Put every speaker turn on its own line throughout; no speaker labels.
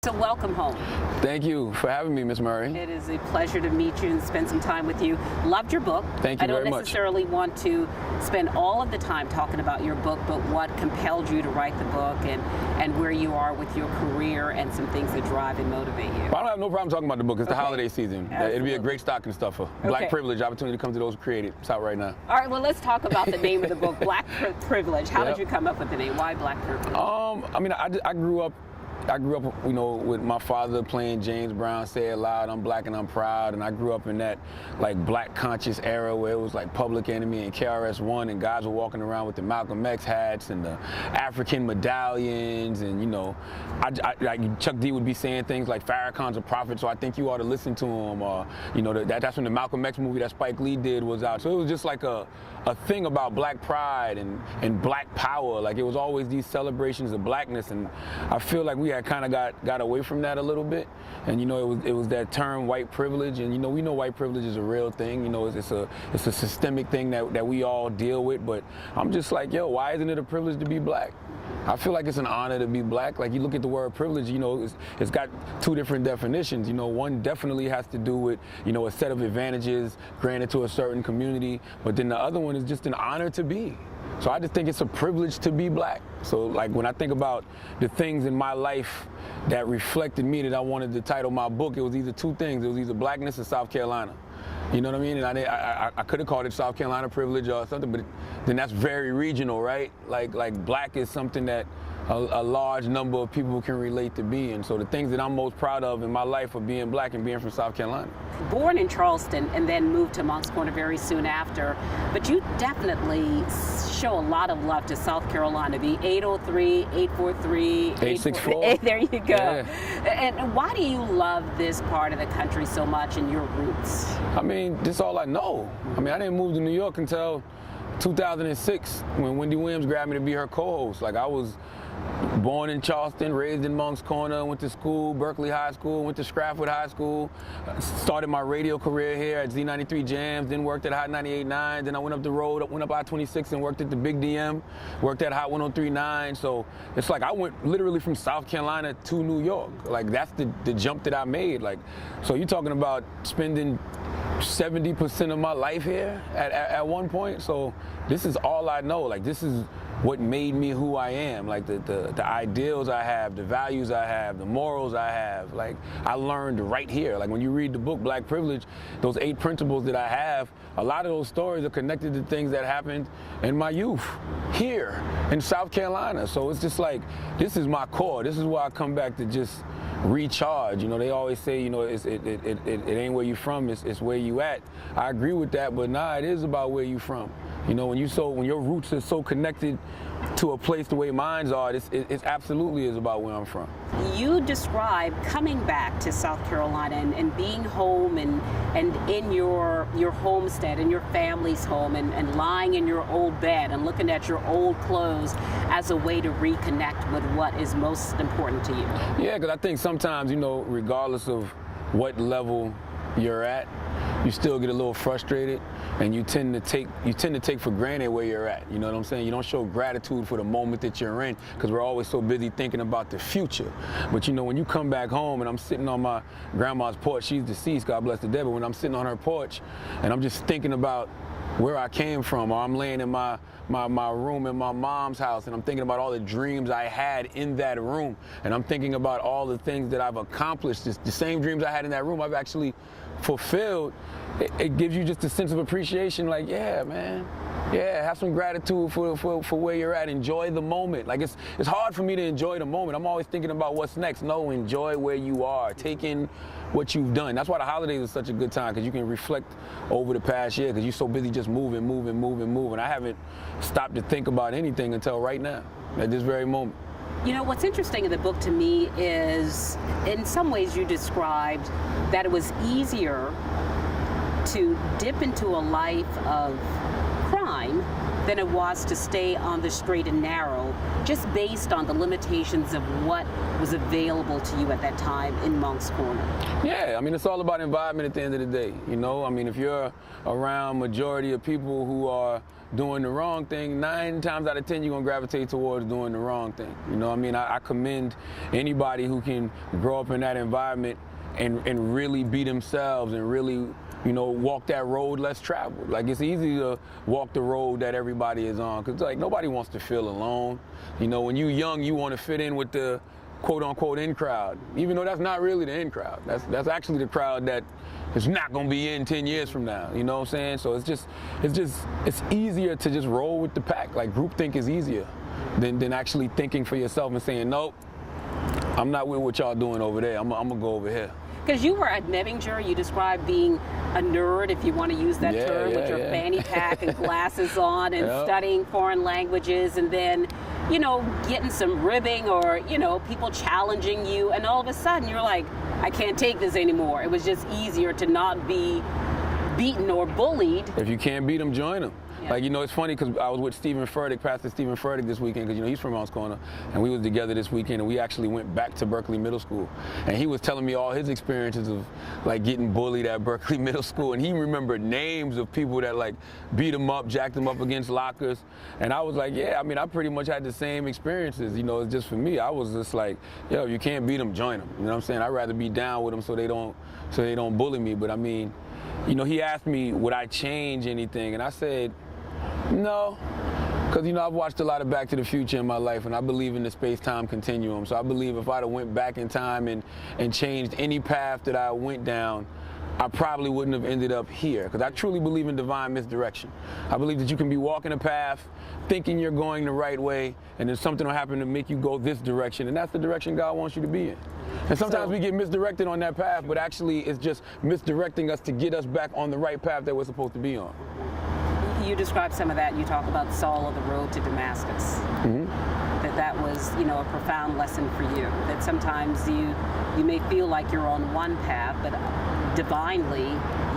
So welcome home.
Thank you for having me, Miss Murray.
It is a pleasure to meet you and spend some time with you. Loved your book.
Thank you very much.
I don't necessarily want to spend all of the time talking about your book, but what compelled you to write the book and where you are with your career and some things that drive and motivate you.
I don't have no problem talking about the book. It's the
Okay.
holiday season.
Absolutely.
It'd be a great stocking stuffer. Black
Okay.
privilege, opportunity to come to those who create it. It's out right now.
All right, well, let's talk about the name of the book, Black Privilege. How
Yep.
did you come up with the name? Why Black Privilege?
I mean, I grew up, you know, with my father playing James Brown, Say It Loud, I'm black and I'm proud, and I grew up in that, like, black conscious era where it was like Public Enemy and KRS-One, and guys were walking around with the Malcolm X hats and the African medallions, and, you know, like Chuck D would be saying things like Farrakhan's a prophet, so I think you ought to listen to him, or, you know, that's when the Malcolm X movie that Spike Lee did was out. So it was just like a thing about black pride and black power. Like, it was always these celebrations of blackness, and I feel like we had kind of got away from that a little bit. And, you know, it was that term white privilege, and, you know, we know white privilege is a real thing. You know, it's a systemic thing that we all deal with, but I'm just like, yo, why isn't it a privilege to be black? I feel like it's an honor to be black. Like, you look at the word privilege, you know, it's got two different definitions. You know, one definitely has to do with, you know, a set of advantages granted to a certain community, but then the other one is just an honor to be. So I just think it's a privilege to be black. So, like, when I think about the things in my life that reflected me that I wanted to title my book, it was either two things. It was either blackness or South Carolina. You know what I mean? And I could have called it South Carolina privilege or something, but then that's very regional, right? Like black is something that a large number of people can relate to being. So the things that I'm most proud of in my life are being black and being from South Carolina.
Born in Charleston and then moved to Moncks Corner very soon after, but you definitely show a lot of love to South Carolina, the 803, 843,
864.
There you go.
Yeah.
And why do you love this part of the country so much and your roots?
I mean, this is all I know. I mean, I didn't move to New York until 2006 when Wendy Williams grabbed me to be her co-host. Like, I was born in Charleston, raised in Moncks Corner, went to school, Berkeley High School, went to Stratford High School, started my radio career here at Z93 Jams, then worked at Hot 98.9, then I went up the road, went up I-26 and worked at the Big DM, worked at Hot 103.9, so it's like I went literally from South Carolina to New York. Like, that's the jump that I made. Like, so you're talking about spending 70% of my life here at one point, so this is all I know. Like, this is what made me who I am. Like, the ideals I have, the values I have, the morals I have, like, I learned right here. Like, when you read the book Black Privilege, those 8 principles that I have, a lot of those stories are connected to things that happened in my youth here in South Carolina. So it's just like, this is my core. This is why I come back to just recharge. You know, they always say, you know, it ain't where you from, it's where you at. I agree with that, but nah, it is about where you from. You know, when your roots are so connected to a place the way mine are, it absolutely is about where I'm from.
You describe coming back to South Carolina and being home and in your homestead, in your family's home, and lying in your old bed and looking at your old clothes as a way to reconnect with what is most important to you.
Yeah, because I think sometimes, you know, regardless of what level you're at, you still get a little frustrated, and you tend to take for granted where you're at. You know what I'm saying? You don't show gratitude for the moment that you're in, because we're always so busy thinking about the future. But, you know, when you come back home, and I'm sitting on my grandma's porch, she's deceased, God bless the dead, but when I'm sitting on her porch and I'm just thinking about where I came from, or I'm laying in my room in my mom's house and I'm thinking about all the dreams I had in that room, and I'm thinking about all the things that I've accomplished, the same dreams I had in that room I've actually fulfilled, it gives you just a sense of appreciation. Like, yeah, man, yeah, have some gratitude for where you're at. Enjoy the moment. Like, it's hard for me to enjoy the moment. I'm always thinking about what's next. No, enjoy where you are. Take in what you've done. That's why the holidays are such a good time, because you can reflect over the past year, because you're so busy just moving. I haven't stopped to think about anything until right now, at this very moment.
You know, what's interesting in the book to me is, in some ways you described that it was easier to dip into a life of crime than it was to stay on the straight and narrow, just based on the limitations of what was available to you at that time in Moncks Corner?
Yeah, I mean, it's all about environment at the end of the day, you know? I mean, if you're around majority of people who are doing the wrong thing, 9 times out of 10, you're gonna gravitate towards doing the wrong thing. You know, I mean, I commend anybody who can grow up in that environment and really be themselves and really, you know, walk that road less traveled. Like, it's easy to walk the road that everybody is on, because like nobody wants to feel alone. You know, when you're young, you want to fit in with the quote unquote in crowd, even though that's not really the in crowd. That's actually the crowd that is not going to be in 10 years from now. You know what I'm saying? So it's easier to just roll with the pack. Like, groupthink is easier than actually thinking for yourself and saying, nope, I'm not with what y'all doing over there. I'm gonna go over here.
Because you were at Nevinger, you described being a nerd, if you want to use that term, with your fanny pack and glasses on and studying foreign languages, and then, you know, getting some ribbing or, you know, people challenging you, and all of a sudden you're like, I can't take this anymore. It was just easier to not be beaten or bullied.
If you can't beat them, join them.
Yeah.
Like, you know, it's funny because I was with Stephen Furtick, Pastor Stephen Furtick, this weekend, because, you know, he's from Moncks Corner, and we was together this weekend, and we actually went back to Berkeley Middle School, and he was telling me all his experiences of, like, getting bullied at Berkeley Middle School, and he remembered names of people that, like, beat him up, jacked him up against lockers, and I was like, yeah, I mean, I pretty much had the same experiences, you know. It's just for me, I was just like, yo, you can't beat them, join them, you know what I'm saying? I'd rather be down with them so they don't bully me. But I mean, you know, he asked me, would I change anything, and I said, no, because, you know, I've watched a lot of Back to the Future in my life, and I believe in the space-time continuum. So I believe if I'd have went back in time and changed any path that I went down, I probably wouldn't have ended up here, because I truly believe in divine misdirection. I believe that you can be walking a path, thinking you're going the right way, and then something will happen to make you go this direction, and that's the direction God wants you to be in. And sometimes we get misdirected on that path, but actually it's just misdirecting us to get us back on the right path that we're supposed to be on.
You describe some of that, and you talk about Saul of the road to Damascus.
Mm-hmm.
That was, you know, a profound lesson for you. That sometimes you may feel like you're on one path, but divinely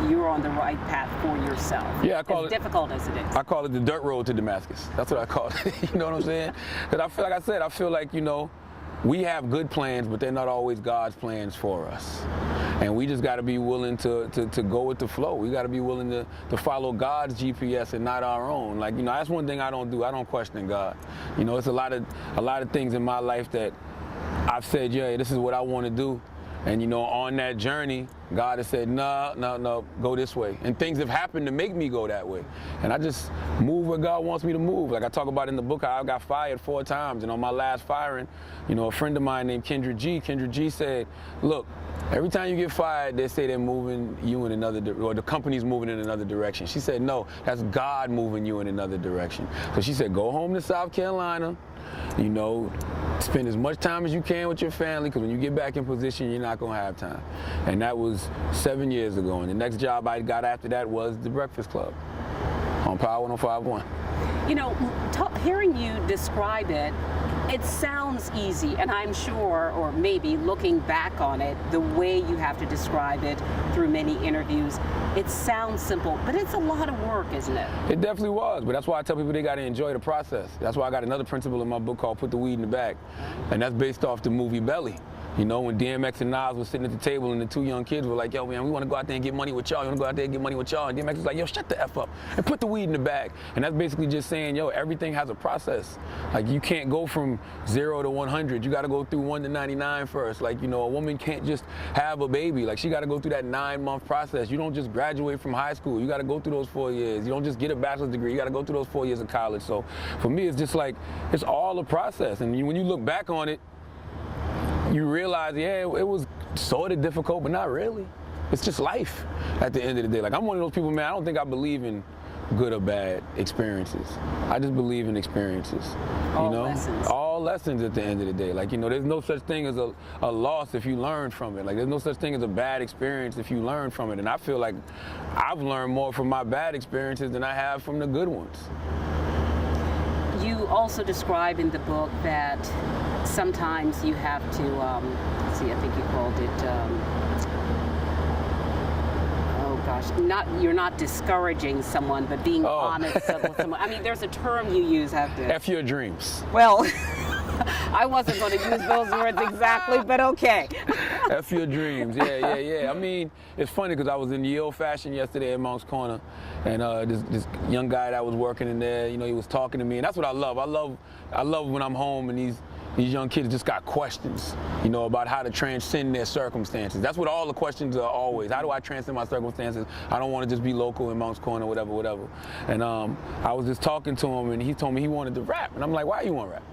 you're on the right path for yourself.
Yeah, I call
as difficult as it is.
I call it the dirt road to Damascus. That's what I call it. You know what I'm saying? Because I feel like I feel like, you know, we have good plans, but they're not always God's plans for us. And we just got to be willing to go with the flow. We got to be willing to follow God's GPS and not our own. Like, you know, that's one thing I don't do. I don't question God. You know, it's a lot of things in my life that I've said, yeah, this is what I want to do. And, you know, on that journey, God has said, no, go this way. And things have happened to make me go that way. And I just move where God wants me to move. Like I talk about in the book, I got fired 4 times. And on my last firing, you know, a friend of mine named Kendra G said, look, every time you get fired, they say they're moving you in another, or the company's moving in another direction. She said, no, that's God moving you in another direction. So she said, go home to South Carolina, you know, spend as much time as you can with your family, because when you get back in position, you're not going to have time. And that was 7 years ago. And the next job I got after that was the Breakfast Club on Power 105.1.
You know, hearing you describe it, it sounds easy, and I'm sure, or maybe looking back on it, the way you have to describe it through many interviews, it sounds simple, but it's a lot of work, isn't it?
It definitely was, but that's why I tell people they got to enjoy the process. That's why I got another principle in my book called Put the Weed in the Bag, and that's based off the movie Belly. You know, when DMX and Nas was sitting at the table and the 2 young kids were like, yo, man, we want to go out there and get money with y'all. You want to go out there and get money with y'all? And DMX was like, yo, shut the F up and put the weed in the bag. And that's basically just saying, yo, everything has a process. Like, you can't go from 0 to 100. You got to go through 1 to 99 first. Like, you know, a woman can't just have a baby. Like, she got to go through that 9-month process. You don't just graduate from high school. You got to go through those 4 years. You don't just get a bachelor's degree. You got to go through those 4 years of college. So for me, it's just like, it's all a process. And when you look back on it, you realize, yeah, it was sort of difficult, but not really. It's just life at the end of the day. Like, I'm one of those people, man, I don't think I believe in good or bad experiences. I just believe in experiences.
All lessons.
All lessons at the end of the day. Like, you know, there's no such thing as a loss if you learn from it. Like, there's no such thing as a bad experience if you learn from it. And I feel like I've learned more from my bad experiences than I have from the good ones.
You also describe in the book that sometimes you have to, let's see, I think you called it, oh gosh, you're not discouraging someone, but being honest with someone. I mean, there's a term you use out there.
F your dreams.
Well, I wasn't going to use those words exactly, but okay.
F your dreams. Yeah. I mean, it's funny because I was in Yale Fashion yesterday at Monk's Corner, and this young guy that was working in there, you know, he was talking to me, and that's what I love. I love when I'm home and these young kids just got questions, you know, about how to transcend their circumstances. That's what all the questions are always. How do I transcend my circumstances? I don't want to just be local in Monk's Corner, whatever. And I was just talking to him, and he told me he wanted to rap. And I'm like, why you want to rap?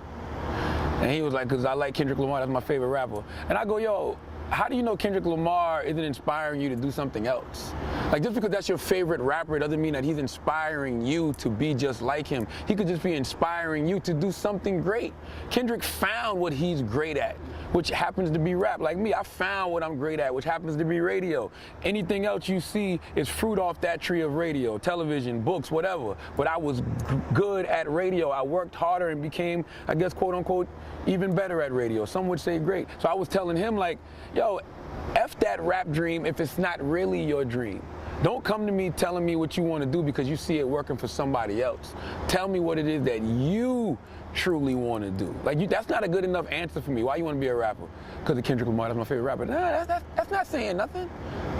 And he was like, because I like Kendrick Lamar, that's my favorite rapper. And I go, yo, how do you know Kendrick Lamar isn't inspiring you to do something else? Like, just because that's your favorite rapper doesn't mean that he's inspiring you to be just like him. He could just be inspiring you to do something great. Kendrick found what he's great at, which happens to be rap. Like me, I found what I'm great at, which happens to be radio. Anything else you see is fruit off that tree of radio, television, books, whatever. But I was good at radio. I worked harder and became, I guess, quote unquote, even better at radio. Some would say great. So I was telling him, like, yo, F that rap dream if it's not really your dream. Don't come to me telling me what you want to do because you see it working for somebody else. Tell me what it is that you truly want to do. Like, that's not a good enough answer for me. Why you want to be a rapper? Because of Kendrick Lamar, that's my favorite rapper. Nah, that's not saying nothing.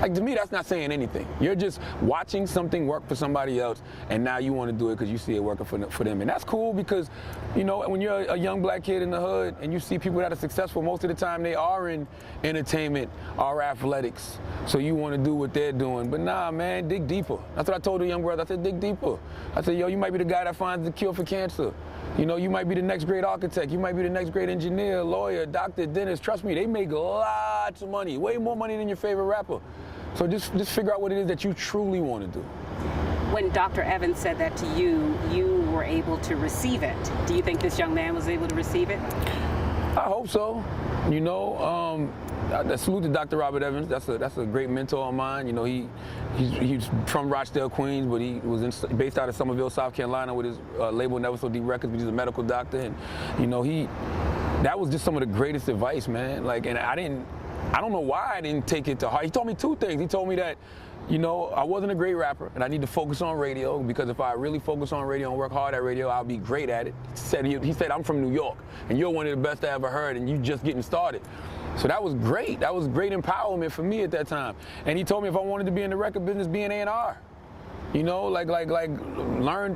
Like, to me, that's not saying anything. You're just watching something work for somebody else, and now you want to do it because you see it working for them. And that's cool because, you know, when you're a young black kid in the hood and you see people that are successful, most of the time they are in entertainment or athletics. So you want to do what they're doing. But nah, man, dig deeper. That's what I told the young brother. I said, dig deeper. I said, yo, you might be the guy that finds the cure for cancer. You know, you might be the next great architect. You might be the next great engineer, lawyer, doctor, dentist. Trust me, they make lots of money, way more money than your favorite rapper. So just figure out what it is that you truly want to do.
When Dr. Evans said that to you, you were able to receive it. Do you think this young man was able to receive it?
I hope so. You know, I salute to Dr. Robert Evans. That's a great mentor of mine. You know, he's from Rochdale, Queens, but he was based out of Somerville, South Carolina, with his label Never So Deep Records. But he's a medical doctor, and you know, that was just some of the greatest advice, man. Like, and I don't know why I didn't take it to heart. He told me two things. He told me that, you know, I wasn't a great rapper and I need to focus on radio because if I really focus on radio and work hard at radio, I'll be great at it. He said, I'm from New York and you're one of the best I ever heard and you just getting started. So that was great. That was great empowerment for me at that time. And he told me if I wanted to be in the record business, be an A&R. You know, like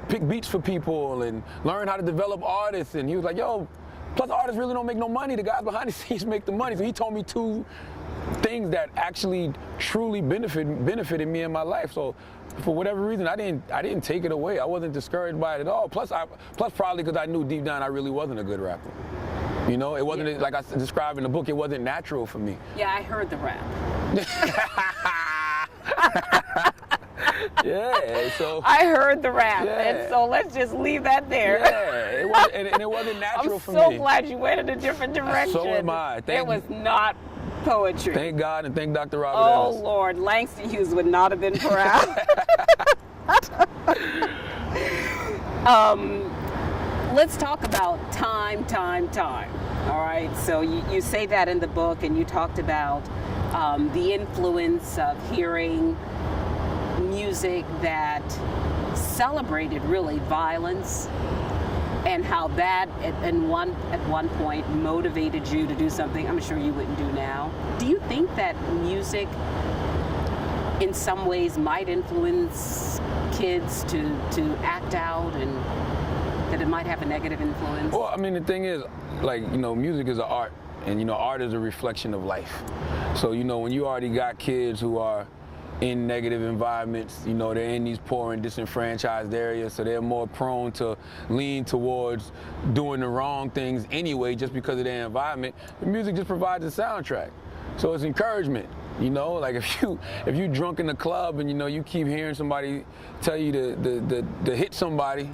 pick beats for people and learn how to develop artists. And he was like, yo, plus artists really don't make no money. The guys behind the scenes make the money. So he told me two things that actually truly benefited me in my life. So for whatever reason, I didn't take it away. I wasn't discouraged by it at all. Plus probably because I knew deep down I really wasn't a good rapper. You know, it wasn't, like I described in the book, it wasn't natural for me.
Yeah, I heard the rap.
Yeah, so
I heard the rap,
yeah.
and so let's just leave that there.
Yeah, it was, and it wasn't natural for me.
I'm so glad you went in a different direction.
So am I.
It was not poetry.
Thank God and thank Dr. Robert
Oh,
Evans.
Lord, Langston Hughes would not have been proud. Let's talk about time. All right, so you say that in the book, and you talked about the influence of hearing music that celebrated really violence and how that at one point motivated you to do something I'm sure you wouldn't do now. Do you think that music in some ways might influence kids to act out and that it might have a negative influence?
Well, I mean, the thing is, like, you know, music is an art, and, you know, art is a reflection of life. So, you know, when you already got kids who are in negative environments, you know, they're in these poor and disenfranchised areas, so they're more prone to lean towards doing the wrong things anyway just because of their environment. The music just provides a soundtrack. So it's encouragement. You know, like if you drunk in the club and, you know, you keep hearing somebody tell you to hit somebody,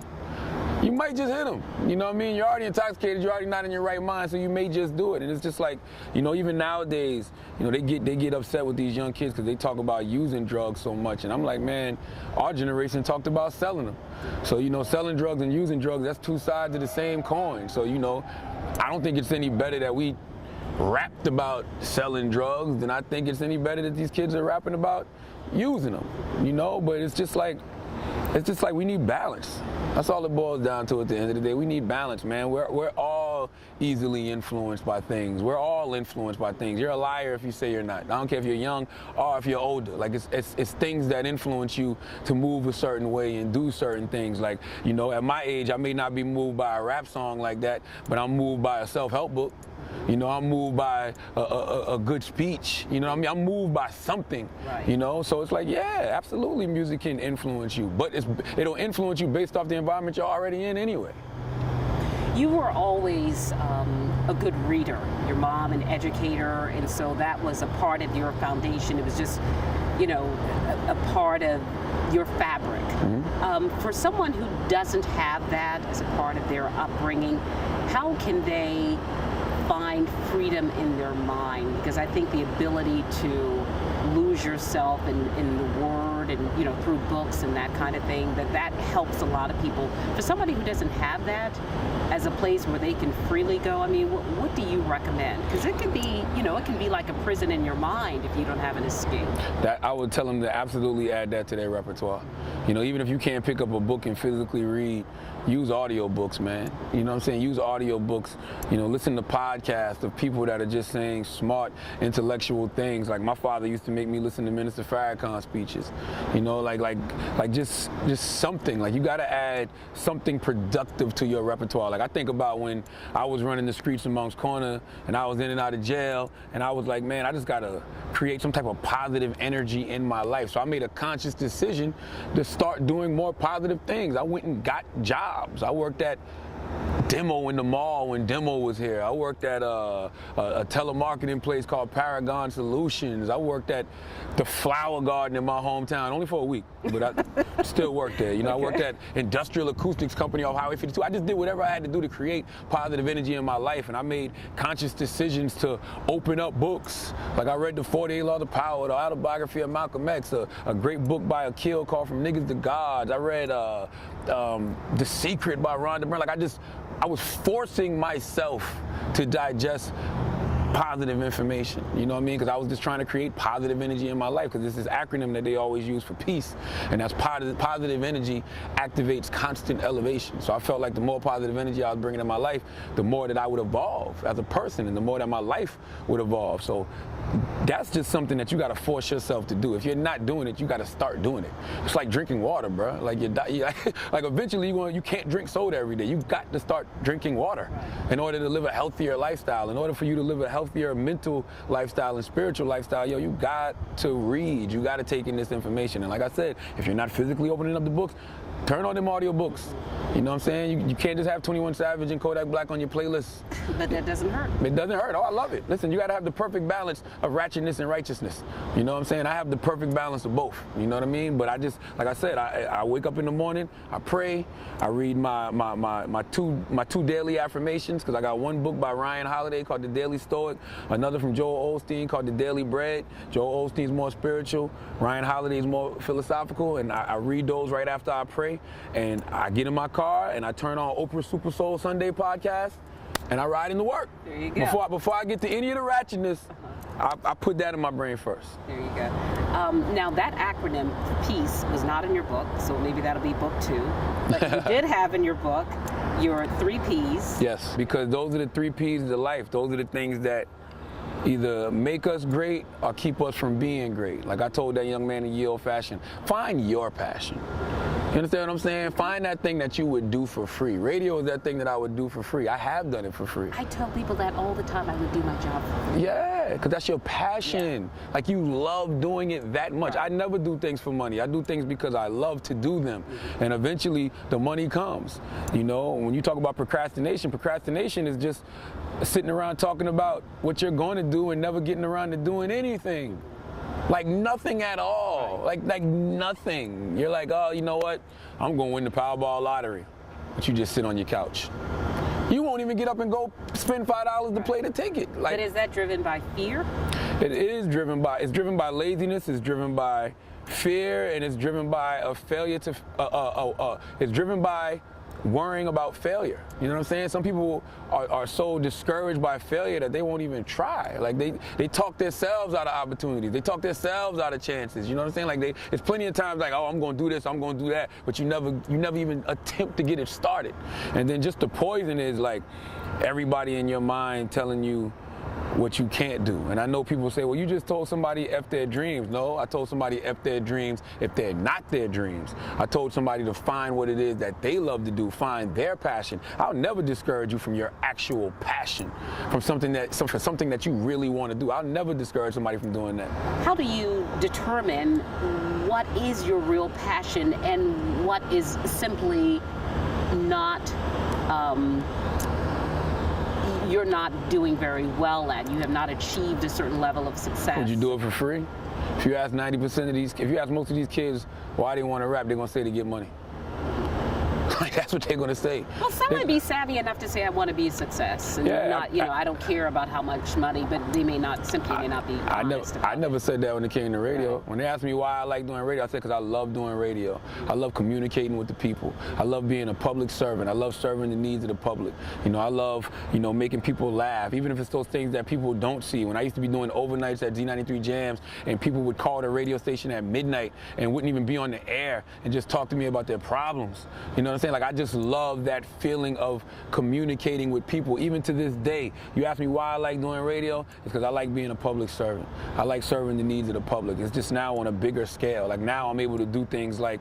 you might just hit them. You know what I mean? You're already intoxicated. You're already not in your right mind, so you may just do it. And it's just like, you know, even nowadays, you know, they get upset with these young kids because they talk about using drugs so much. And I'm like, man, our generation talked about selling them. So, you know, selling drugs and using drugs, that's two sides of the same coin. So, you know, I don't think it's any better that we rapped about selling drugs, then I think it's any better that these kids are rapping about using them, you know? But it's just like we need balance. That's all it boils down to at the end of the day. We need balance, man. We're all easily influenced by things. We're all influenced by things. You're a liar if you say you're not. I don't care if you're young or if you're older. Like, it's things that influence you to move a certain way and do certain things. Like, you know, at my age, I may not be moved by a rap song like that, but I'm moved by a self-help book. You know, I'm moved by a good speech. You know what I mean? I'm moved by something, right. You know? So it's like, yeah, absolutely music can influence you, but it'll influence you based off the environment you're already in anyway.
You were always a good reader. Your mom an educator, and so that was a part of your foundation. It was just, you know, a part of your fabric. Mm-hmm. For someone who doesn't have that as a part of their upbringing, how can they find freedom in their mind? Because I think the ability to lose yourself in the word and, you know, through books and that kind of thing, that helps a lot of people. For somebody who doesn't have that as a place where they can freely go, I mean, what do you recommend? Because it can be, you know, it can be like a prison in your mind if you don't have an escape.
That I would tell them to absolutely add that to their repertoire. You know, even if you can't pick up a book and physically read, use audiobooks, man. You know what I'm saying? Use audiobooks. You know, listen to podcasts of people that are just saying smart, intellectual things. Like my father used to make me listen to Minister Farrakhan speeches. You know, like just something. Like, you gotta add something productive to your repertoire. Like, I think about when I was running the streets in Moncks Corner and I was in and out of jail, and I was like, man, I just gotta create some type of positive energy in my life. So I made a conscious decision to start doing more positive things. I went and got jobs. I worked at Demo in the mall when Demo was here. I worked at a telemarketing place called Paragon Solutions. I worked at the Flower Garden in my hometown, only for a week, but I still worked there. You know, okay. I worked at Industrial Acoustics Company off Highway 52. I just did whatever I had to do to create positive energy in my life, and I made conscious decisions to open up books. Like, I read The 48 Laws of Power, the autobiography of Malcolm X, a great book by Akil called From Niggas to Gods. I read The Secret by Rhonda Byrne. Like, I was forcing myself to digest positive information, you know what I mean? Because I was just trying to create positive energy in my life, because this is this acronym that they always use for peace, and that's positive energy activates constant elevation. So I felt like the more positive energy I was bringing in my life, the more that I would evolve as a person, and the more that my life would evolve. So that's just something that you got to force yourself to do. If you're not doing it, you got to start doing it. It's like drinking water, bro. Like, like eventually you can't drink soda every day. You got to start drinking water in order to live a healthier lifestyle. In order for you to live a healthier mental lifestyle and spiritual lifestyle, yo, you got to read. You got to take in this information. And like I said, if you're not physically opening up the books, turn on them audio books. You know what I'm saying? You can't just have 21 Savage and Kodak Black on your playlist.
But that doesn't hurt.
It doesn't hurt. Oh, I love it. Listen, you got to have the perfect balance of ratchetness and righteousness. You know what I'm saying? I have the perfect balance of both. You know what I mean? But I just, like I said, I wake up in the morning, I pray, I read my two daily affirmations, because I got one book by Ryan Holiday called The Daily Stoic, another from Joel Osteen called The Daily Bread. Joel Osteen's more spiritual, Ryan Holiday's more philosophical, and I read those right after I pray, and I get in my car and I turn on Oprah's Super Soul Sunday podcast, and I ride into work.
There you go.
Before I get to any of the ratchetness, I put that in my brain first.
There you go. Now, that acronym, peace, was not in your book, so maybe that'll be book 2. But you did have in your book your 3 Ps.
Yes, because those are the 3 Ps of life. Those are the things that either make us great or keep us from being great. Like I told that young man in Ye Old Fashioned, find your passion. You understand what I'm saying? Find that thing that you would do for free. Radio is that thing that I would do for free. I have done it for free.
I tell people that all the time. I would do my job for free.
Yeah, because that's your passion. Yeah. Like, you love doing it that much. Right. I never do things for money. I do things because I love to do them. Mm-hmm. And eventually the money comes. You know, when you talk about procrastination is just sitting around talking about what you're going to do and never getting around to doing anything. Like nothing at all. Like nothing. You're like, oh, you know what? I'm going to win the Powerball lottery. But you just sit on your couch. You won't even get up and go spend $5 to play the ticket. Like,
but is that driven by fear?
It is driven by, it's driven by laziness, it's driven by fear, and it's driven by a failure to, it's driven by worrying about failure. You know what I'm saying? Some people are so discouraged by failure that they won't even try. Like they talk themselves out of opportunities. They talk themselves out of chances. You know what I'm saying? Like it's plenty of times like, oh, I'm going to do this, I'm going to do that, but you never even attempt to get it started. And then just the poison is like everybody in your mind telling you what you can't do. And I know people say, well, you just told somebody F their dreams. No, I told somebody F their dreams if they're not their dreams. I told somebody to find what it is that they love to do, find their passion. I'll never discourage you from your actual passion, from something that you really want to do. I'll never discourage somebody from doing that.
How do you determine what is your real passion and what is simply not you're not doing very well at? You have not achieved a certain level of success.
Would you do it for free? If you ask 90% of these, if you ask most of these kids why they want to rap, they're gonna say to get money. Like that's what they're gonna say.
Well, some might be savvy enough to say I want to be a success, and not, I don't care about how much money, but they may not be honest about
I never said that when it came to radio.
Right.
When they asked me why I like doing radio, I said because I love doing radio. I love communicating with the people. I love being a public servant. I love serving the needs of the public. I love, making people laugh, even if it's those things that people don't see. When I used to be doing overnights at Z93 Jams, and people would call the radio station at midnight and wouldn't even be on the air and just talk to me about their problems. You know what I'm saying? Like I just love that feeling of communicating with people. Even to this day, you ask me why I like doing radio, it's because I like being a public servant. I like serving the needs of the public. It's just now on a bigger scale. Like now I'm able to do things like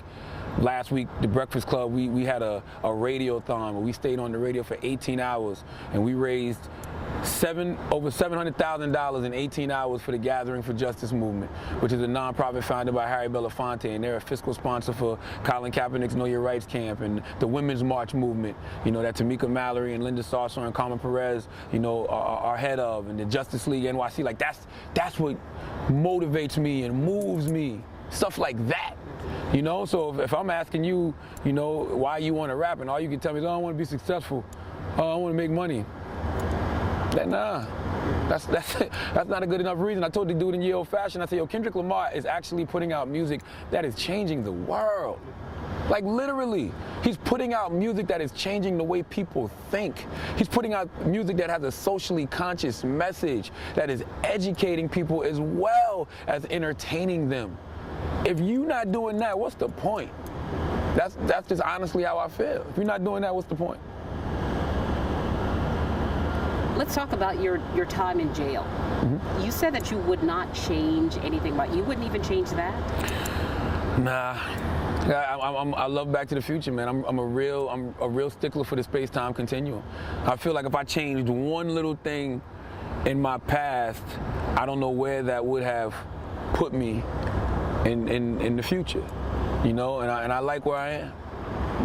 last week, the Breakfast Club, we had a radiothon where we stayed on the radio for 18 hours and we raised over $700,000 in 18 hours for the Gathering for Justice movement, which is a nonprofit founded by Harry Belafonte, and they're a fiscal sponsor for Colin Kaepernick's Know Your Rights camp and the Women's March movement, that Tamika Mallory and Linda Sarsour and Carmen Perez, are head of, and the Justice League NYC. Like that's what motivates me and moves me, stuff like that. So if I'm asking you, why you want to rap, and all you can tell me is, oh, I want to be successful, oh, I want to make money. Nah, that's not a good enough reason. I told the dude in Ye Old Fashion, I said, yo, Kendrick Lamar is actually putting out music that is changing the world. Like literally, he's putting out music that is changing the way people think. He's putting out music that has a socially conscious message, that is educating people as well as entertaining them. If you're not doing that, what's the point? That's just honestly how I feel. If you're not doing that, what's the point?
Let's talk about your time in jail. Mm-hmm. You said that you would not change anything about you wouldn't even change that?
Nah. I love Back to the Future, man. I'm a real stickler for the space-time continuum. I feel like if I changed one little thing in my past, I don't know where that would have put me in the future. And I like where I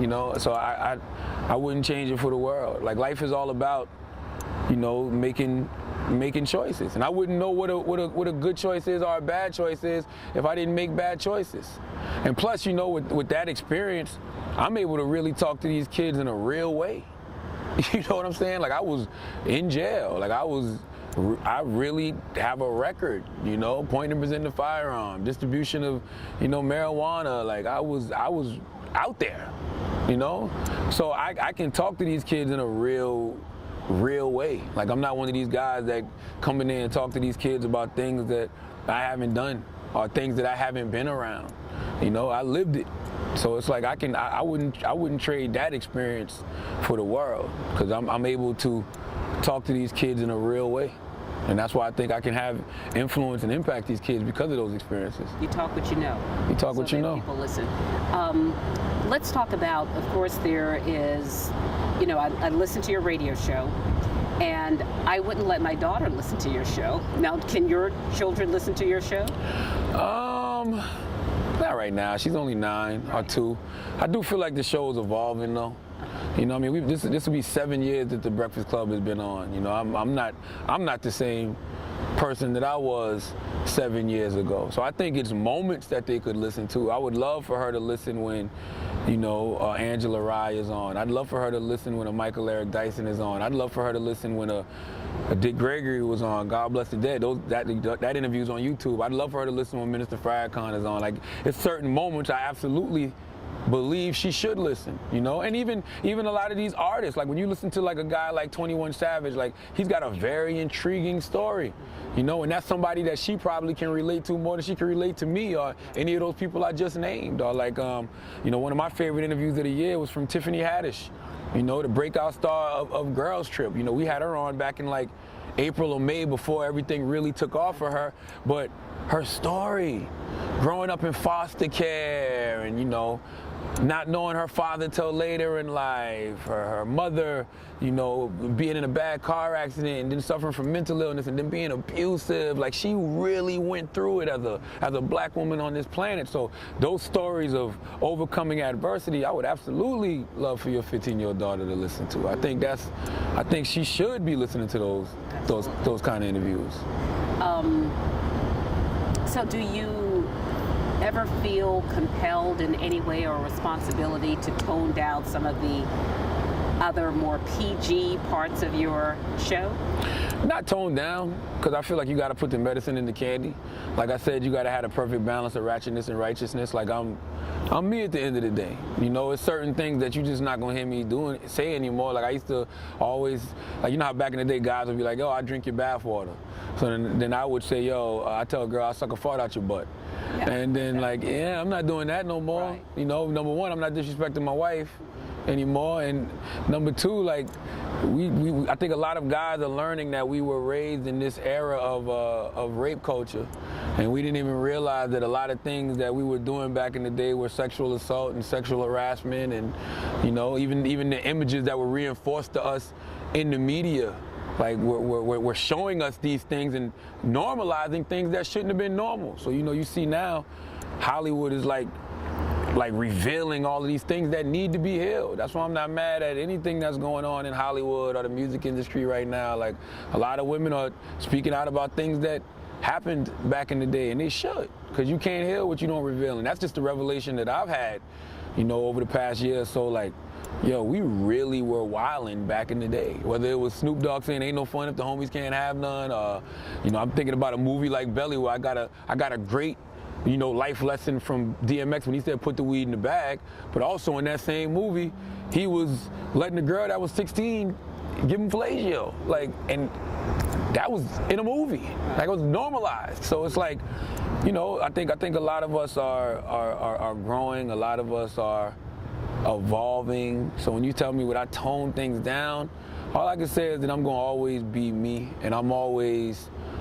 am. So I wouldn't change it for the world. Like life is all about making choices, and I wouldn't know what a good choice is or a bad choice is if I didn't make bad choices. And plus, with that experience, I'm able to really talk to these kids in a real way. You know what I'm saying? Like I was in jail. Like I really have a record. Pointing and presenting a firearm, distribution of marijuana. Like I was out there. So I can talk to these kids in a real way. Like I'm not one of these guys that come in there and talk to these kids about things that I haven't done or things that I haven't been around. I lived it. So it's like I wouldn't trade that experience for the world, because I'm able to talk to these kids in a real way. And that's why I think I can have influence and impact these kids, because of those experiences.
You talk what you know.
You talk what you know.
People listen. Let's talk about, of course, there is, I listen to your radio show, and I wouldn't let my daughter listen to your show. Now, can your children listen to your show?
Not right now. She's only 9 or 2. I do feel like the show is evolving, though. This will be 7 years that the Breakfast Club has been on. I'm not the same person that I was 7 years ago. So I think it's moments that they could listen to. I would love for her to listen when, Angela Rye is on. I'd love for her to listen when a Michael Eric Dyson is on. I'd love for her to listen when a Dick Gregory was on. God Bless the Dead. That interview's on YouTube. I'd love for her to listen when Minister Farrakhan is on. Like, it's certain moments I absolutely believe she should listen, you know? And even a lot of these artists, like when you listen to like a guy like 21 Savage, like he's got a very intriguing story, you know, and that's somebody that she probably can relate to more than she can relate to me or any of those people I just named. Or like, you know, one of my favorite interviews of the year was from Tiffany Haddish, you know, the breakout star of Girls Trip. You know, we had her on back in like April or May before everything really took off for her, but her story, growing up in foster care and, you know, not knowing her father till later in life, her mother, you know, being in a bad car accident and then suffering from mental illness and then being abusive. Like, she really went through it as a black woman on this planet. So those stories of overcoming adversity, I would absolutely love for your 15-year-old daughter to listen to. I think she should be listening to those kind of interviews.
So do you ever feel compelled in any way or responsibility to tone down some of the other more PG parts of your show?
Not toned down, because I feel like you got to put the medicine in the candy. Like I said, you got to have a perfect balance of ratchetness and righteousness. Like I'm me at the end of the day. You know, it's certain things that you're just not gonna hear me say anymore. Like I used to always, like, you know how back in the day guys would be like, yo, I drink your bath water. So then I would say, yo, I tell a girl I'll suck a fart out your butt. Yeah. And then like, yeah, I'm not doing that no more. Right. You know, number one, I'm not disrespecting my wife anymore. And number two, like, I think a lot of guys are learning that we were raised in this era of rape culture, and we didn't even realize that a lot of things that we were doing back in the day were sexual assault and sexual harassment, and, you know, even the images that were reinforced to us in the media, like we're showing us these things and normalizing things that shouldn't have been normal. So, you know, you see now Hollywood is like revealing all of these things that need to be healed. That's why I'm not mad at anything that's going on in Hollywood or the music industry right now. Like, a lot of women are speaking out about things that happened back in the day, and they should, because you can't heal what you don't reveal. And that's just the revelation that I've had, you know, over the past year or so. Like, yo, we really were wilding back in the day. Whether it was Snoop Dogg saying ain't no fun if the homies can't have none, or, you know, I'm thinking about a movie like Belly where I got a great, you know, life lesson from DMX when he said put the weed in the bag. But also in that same movie, he was letting the girl that was 16 give him fellatio. Like, and that was in a movie. Like, it was normalized. So it's like, you know, I think a lot of us are growing. A lot of us are evolving. So when you tell me would I tone things down, all I can say is that I'm gonna always be me, and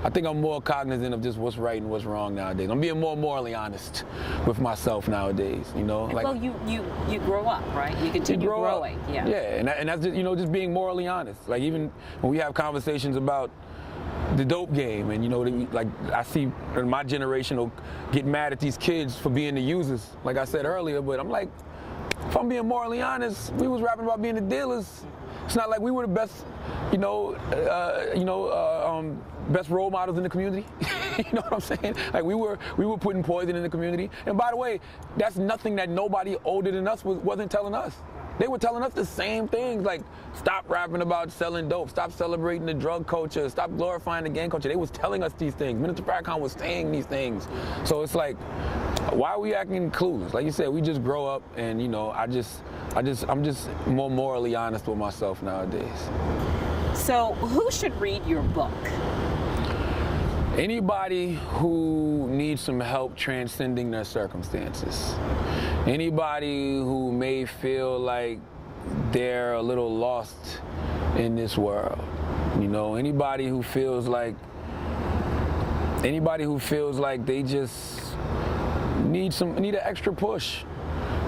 I think I'm more cognizant of just what's right and what's wrong nowadays. I'm being more morally honest with myself nowadays, you know? Like,
well, you grow up, right? You continue growing.
Up. Yeah. Yeah, and that's just, you know, just being morally honest. Like, even when we have conversations about the dope game, and, you know, like, I see my generation will get mad at these kids for being the users, like I said earlier, but I'm like, if I'm being morally honest, we was rapping about being the dealers. It's not like we were the best, best role models in the community. You know what I'm saying? Like, we were putting poison in the community. And by the way, that's nothing that nobody older than us wasn't telling us. They were telling us the same things, like, stop rapping about selling dope, stop celebrating the drug culture, stop glorifying the gang culture. They was telling us these things. Minister Farrakhan was saying these things. So it's like, why are we acting clueless? Like you said, we just grow up, and, you know, I'm just more morally honest with myself nowadays.
So who should read your book?
Anybody who needs some help transcending their circumstances. Anybody who may feel like they're a little lost in this world. You know, anybody who feels like they just need an extra push.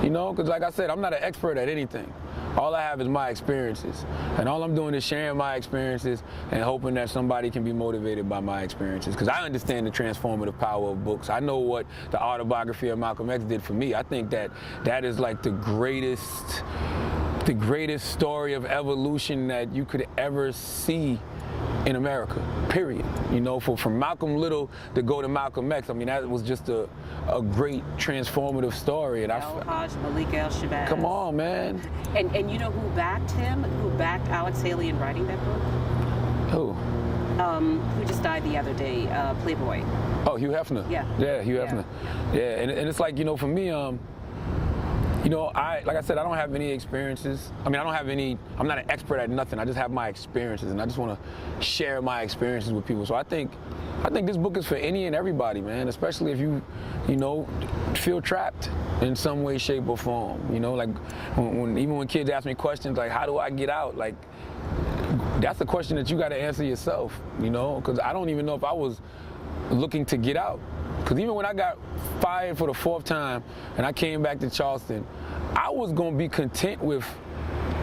You know, because like I said, I'm not an expert at anything. All I have is my experiences. And all I'm doing is sharing my experiences and hoping that somebody can be motivated by my experiences. Because I understand the transformative power of books. I know what the autobiography of Malcolm X did for me. I think that is like the greatest story of evolution that you could ever see in America, period. You know, from Malcolm Little to go to Malcolm X, I mean, that was just a great transformative story. And
Haj Malik El-Shabazz.
Come on, man.
And you know who backed him? Who backed Alex Haley in writing that book?
Who?
Who just died the other day, Playboy.
Oh, Hugh Hefner.
Yeah.
Yeah, Hugh Hefner. Yeah, and it's like, you know, for me, You know, like I said, I don't have any experiences. I mean, I'm not an expert at nothing. I just have my experiences, and I just want to share my experiences with people. So I think this book is for any and everybody, man, especially if you feel trapped in some way, shape, or form. You know, like even when kids ask me questions like, how do I get out? Like, that's a question that you got to answer yourself, you know, because I don't even know if I was looking to get out. Because even when I got fired for the 4th time and I came back to Charleston, I was going to be content with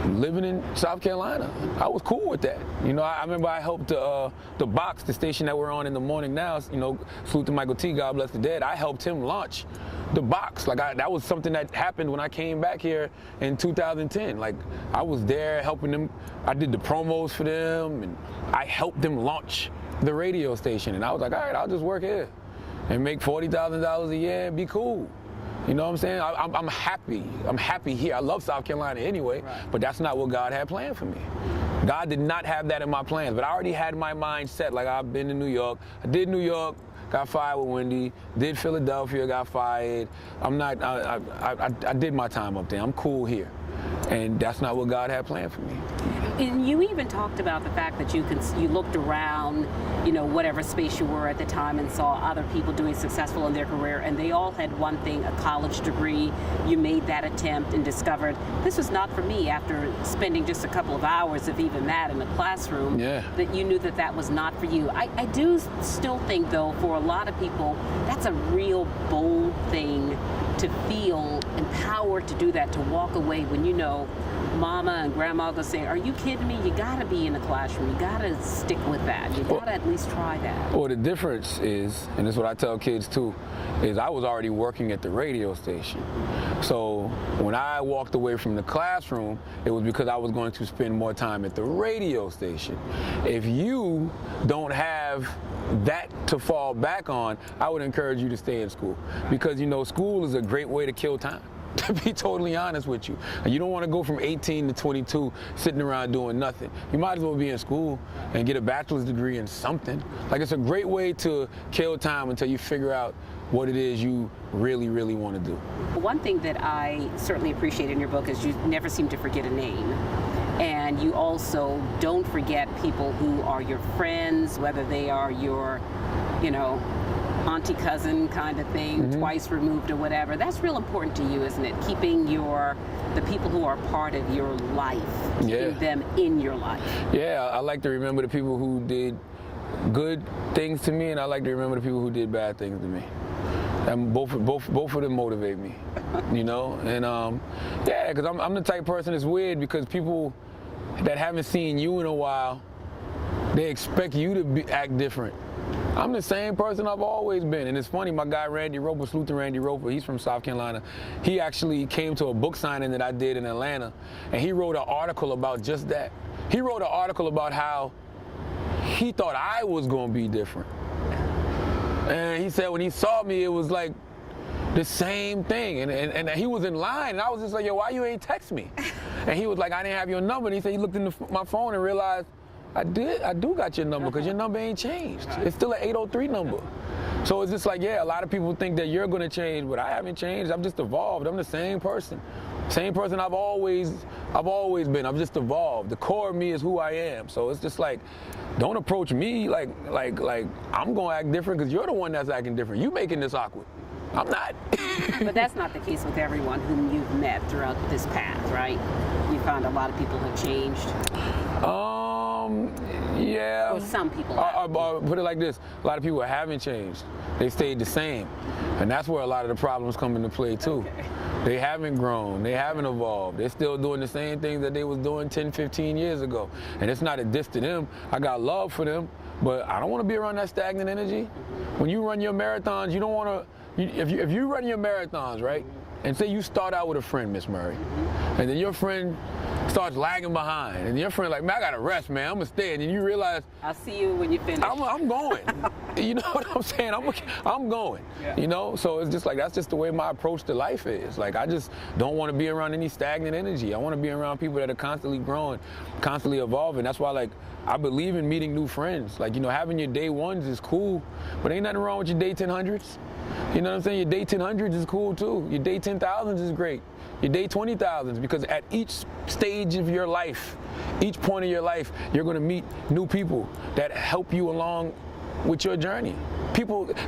living in South Carolina. I was cool with that. You know, I remember I helped the Box, the station that we're on in the morning now, you know, salute to Michael T, God bless the dead. I helped him launch the Box. Like, that was something that happened when I came back here in 2010. Like, I was there helping them. I did the promos for them, and I helped them launch the radio station. And I was like, all right, I'll just work here and make $40,000 a year and be cool. You know what I'm saying? I'm happy. I'm happy here. I love South Carolina anyway, but that's not what God had planned for me. God did not have that in my plans, but I already had my mind set. Like, I've been to New York. I did New York, got fired with Wendy. Did Philadelphia, got fired. I did my time up there. I'm cool here. And that's not what God had planned for me.
And you even talked about the fact that you looked around, you know, whatever space you were at the time, and saw other people doing successful in their career, and they all had one thing, a college degree. You made that attempt and discovered this was not for me after spending just a couple of hours, if even that, in the classroom, that you knew that that was not for you. I do still think, though, for a lot of people, that's a real bold thing to feel empowered to do that, to walk away when you know mama and grandma gonna say, are you kidding me? You gotta be in the classroom. You gotta stick with that. You gotta at least try that.
Well, the difference is, and this is what I tell kids too, is I was already working at the radio station. So when I walked away from the classroom, it was because I was going to spend more time at the radio station. If you don't have that to fall back on, I would encourage you to stay in school, because, you know, school is a great way to kill time. To be totally honest with you, you don't want to go from 18 to 22 sitting around doing nothing. You might as well be in school and get a bachelor's degree in something. Like, it's a great way to kill time until you figure out what it is you really, really want to do.
One thing that I certainly appreciate in your book is you never seem to forget a name. And you also don't forget people who are your friends, whether they are your, you know, auntie cousin kind of thing, twice removed or whatever. That's real important to you, isn't it? Keeping the people who are part of your life, keeping them in your life. Yeah,
I like to remember the people who did good things to me, and I like to remember the people who did bad things to me. And both of them motivate me, you know? And because I'm the type of person that's weird, because people that haven't seen you in a while, they expect you to act different. I'm the same person I've always been. And it's funny, my guy Randy Roper, salute to Randy Roper, he's from South Carolina. He actually came to a book signing that I did in Atlanta, and he wrote an article about just that. He wrote an article about how he thought I was going to be different. And he said when he saw me, it was like the same thing. And he was in line, and I was just like, yo, why you ain't text me? And he was like, I didn't have your number. And he said he looked in my phone and realized, I do got your number, because your number ain't changed. It's still an 803 number. So it's just like, yeah, a lot of people think that you're going to change, but I haven't changed. I've just evolved. I'm the same person. Same person I've always been. I've just evolved. The core of me is who I am. So it's just like, don't approach me like I'm going to act different, because you're the one that's acting different. You making this awkward. I'm not.
But that's not the case with everyone whom you've met throughout this path, right? You found a lot of people have changed.
Yeah.
Or some people
I'll put it like this. A lot of people haven't changed. They stayed the same. And that's where a lot of the problems come into play, too. Okay. They haven't grown. They haven't evolved. They're still doing the same things that they was doing 10, 15 years ago. And it's not a diss to them. I got love for them, but I don't want to be around that stagnant energy. When you run your marathons, you don't want to, if you run your marathons, right, and say you start out with a friend, Miss Murray, and then your friend starts lagging behind, and your friend like, man, I gotta rest, man, I'm gonna stay, and then you realize,
I'll see you when you finish.
I'm going. You know what I'm saying? I'm going. Yeah. You know, so it's just like, that's just the way my approach to life is. Like, I just don't want to be around any stagnant energy. I want to be around people that are constantly growing, constantly evolving. That's why, like, I believe in meeting new friends. Like, you know, having your day ones is cool, but ain't nothing wrong with your day 1000s. You know what I'm saying? Your day 1000s is cool too. Your day 10,000s is great. your day 20,000s, because at each stage of your life, each point of your life, you're going to meet new people that help you along with your journey.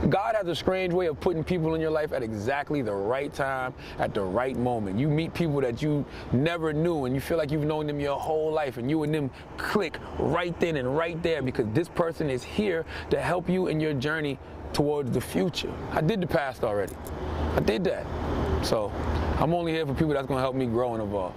God has a strange way of putting people in your life at exactly the right time, at the right moment. You meet people that you never knew, and you feel like you've known them your whole life, and you and them click right then and right there, because this person is here to help you in your journey towards the future. I did the past already. I did that. So I'm only here for people that's going to help me grow and evolve.